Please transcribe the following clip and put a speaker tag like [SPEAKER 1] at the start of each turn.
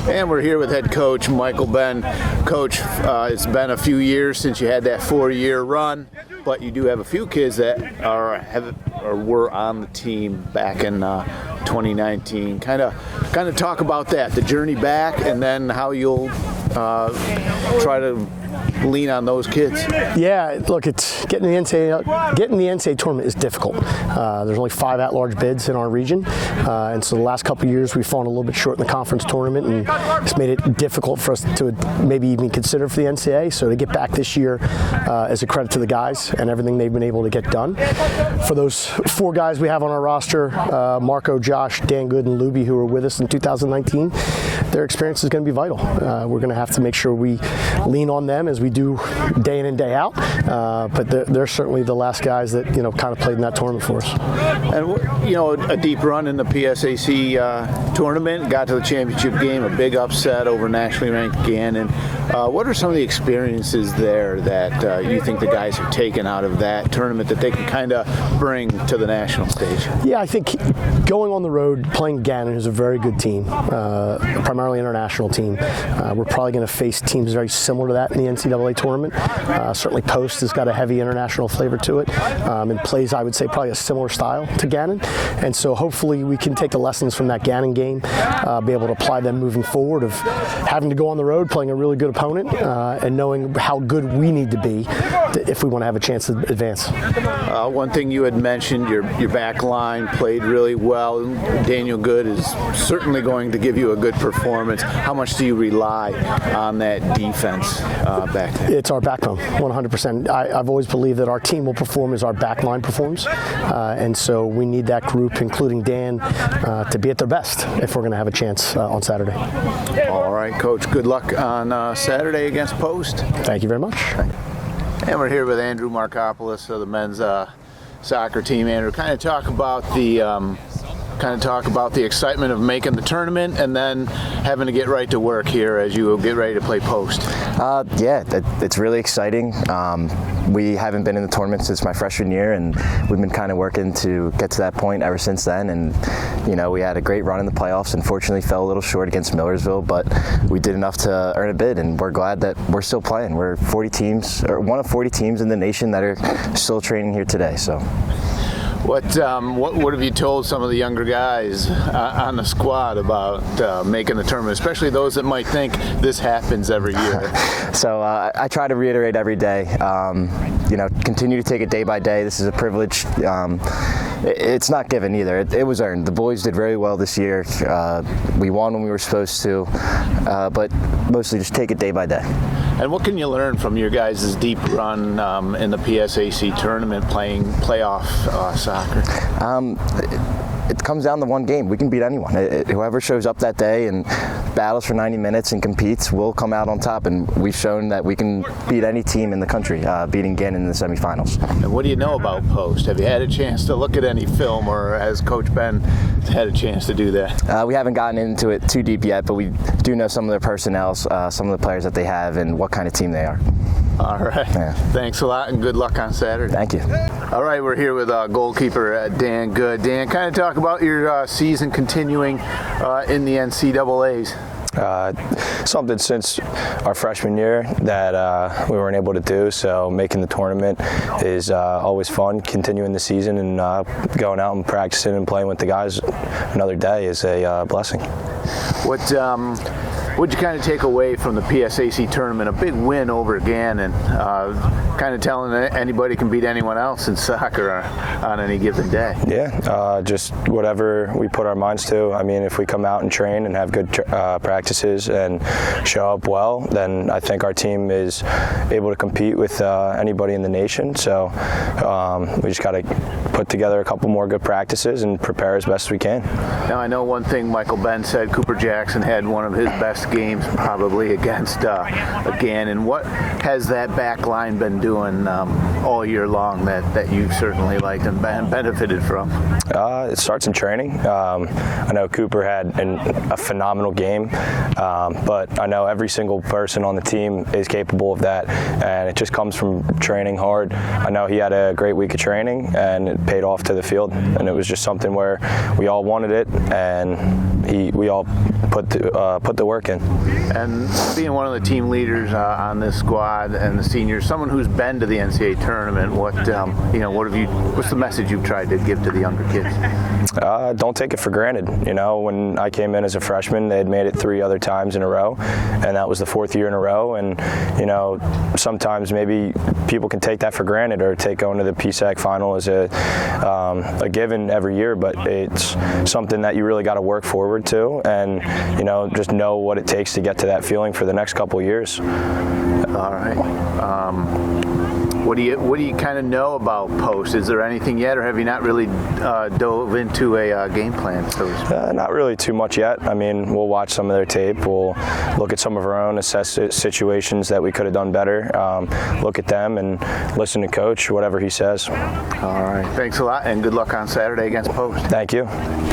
[SPEAKER 1] And we're here with head coach Michael Benn. Coach, it's been a few years since you had that 4-year run, but you do have a few kids that were on the team back in 2019. Kind of talk about that, the journey back, and then how you'll try to lean on those kids.
[SPEAKER 2] Yeah, look, it's getting the NCAA tournament is difficult. There's only 5 at-large bids in our region, and so the last couple of years we've fallen a little bit short in the conference tournament, and it's made it difficult for us to maybe even consider for the NCAA. So to get back this year is a credit to the guys and everything they've been able to get done. For those 4 guys we have on our roster, Marco, Josh, Dan Good, and Luby, who were with us in 2019, their experience is going to be vital. We're going to have to make sure we lean on them as we do day in and day out, but they're certainly the last guys that kind of played in that tournament for us.
[SPEAKER 1] And a deep run in the PSAC tournament, got to the championship game, a big upset over nationally ranked Gannon. What are some of the experiences there that you think the guys have taken out of that tournament that they can kind of bring to the national stage? Yeah,
[SPEAKER 2] I think going on the road, playing Gannon, who's a very good team, primarily international team. We're probably going to face teams very similar to that in the NCAA tournament. Certainly Post has got a heavy international flavor to it, and plays, I would say, probably a similar style to Gannon. And so hopefully we can take the lessons from that Gannon game, be able to apply them moving forward, of having to go on the road, playing a really good opponent, and knowing how good we need to be if we want to have a chance to advance.
[SPEAKER 1] One thing you had mentioned, your back line played really well. Daniel Good is certainly going to give you a good performance. How much do you rely on that defense back there?
[SPEAKER 2] It's our backbone, 100%. I've always believed that our team will perform as our back line performs, and so we need that group, including Dan, to be at their best if we're going to have a chance on Saturday.
[SPEAKER 1] All right, Coach, good luck on Saturday against Post.
[SPEAKER 2] Thank you very much.
[SPEAKER 1] And we're here with Andrew Markopoulos of the men's soccer team. Andrew, kind of talk about the excitement of making the tournament and then having to get right to work here as you get ready to play Post.
[SPEAKER 3] It's really exciting. We haven't been in the tournament since my freshman year, and we've been kind of working to get to that point ever since then. And we had a great run in the playoffs. Unfortunately, fell a little short against Millersville, but we did enough to earn a bid, and we're glad that we're still playing. We're 40 teams, or one of 40 teams in the nation that are still training here today. So.
[SPEAKER 1] What have you told some of the younger guys on the squad about making the tournament, especially those that might think this happens every year?
[SPEAKER 3] So I try to reiterate every day, continue to take it day by day. This is a privilege. It's not given either. It was earned. The boys did very well this year. We won when we were supposed to, but mostly just take it day by day.
[SPEAKER 1] And what can you learn from your guys' deep run in the PSAC tournament, playing playoff soccer?
[SPEAKER 3] It comes down to one game. We can beat anyone. Whoever shows up that day and battles for 90 minutes and competes will come out on top, and we've shown that we can beat any team in the country, beating Gannon in the semifinals.
[SPEAKER 1] And what do you know about Post? Have you had a chance to look at any film, or has Coach Benn had a chance to do that?
[SPEAKER 3] We haven't gotten into it too deep yet, but we do know some of their personnel, some of the players that they have, and what kind of team they are.
[SPEAKER 1] All right. Yeah. Thanks a lot, and good luck on Saturday.
[SPEAKER 3] Thank you.
[SPEAKER 1] All right, we're here with goalkeeper Dan Good. Dan, kind of talk about your season continuing in the NCAAs.
[SPEAKER 4] Something since our freshman year that we weren't able to do, so making the tournament is always fun. Continuing the season and going out and practicing and playing with the guys another day is a blessing.
[SPEAKER 1] What'd you kind of take away from the PSAC tournament? A big win over Gannon, kind of telling anybody can beat anyone else in soccer on any given day.
[SPEAKER 4] Yeah, just whatever we put our minds to. I mean, if we come out and train and have good practices and show up well, then I think our team is able to compete with anybody in the nation. So we just got to put together a couple more good practices and prepare as best we can.
[SPEAKER 1] Now, I know one thing Michael Benn said, Cooper Jackson had one of his best games probably against Gannon. What has that back line been doing all year long that you've certainly liked and benefited from?
[SPEAKER 4] It starts in training. I know Cooper had a phenomenal game, but I know every single person on the team is capable of that, and it just comes from training hard. I know he had a great week of training, and it paid off to the field, and it was just something where we all wanted it, and we all put the work in. expectation.
[SPEAKER 1] And being one of the team leaders on this squad and the seniors, someone who's been to the NCAA tournament, what's the message you've tried to give to the younger kids?
[SPEAKER 4] Don't take it for granted. When I came in as a freshman, they had made it 3 other times in a row, and that was the 4th year in a row. And sometimes maybe people can take that for granted or take going to the PSAC final as a given every year, but it's something that you really got to work forward to, and just know what it takes to get to that feeling for the next couple of years.
[SPEAKER 1] All right. What do you kind of know about post? Is there anything yet, or have you not really dove into a game plan?
[SPEAKER 4] Not really too much yet. I mean, we'll watch some of their tape. We'll look at some of our own, assess situations that we could have done better, look at them, and listen to Coach, whatever he says.
[SPEAKER 1] All right. Thanks a lot, and good luck on Saturday against Post.
[SPEAKER 4] Thank you.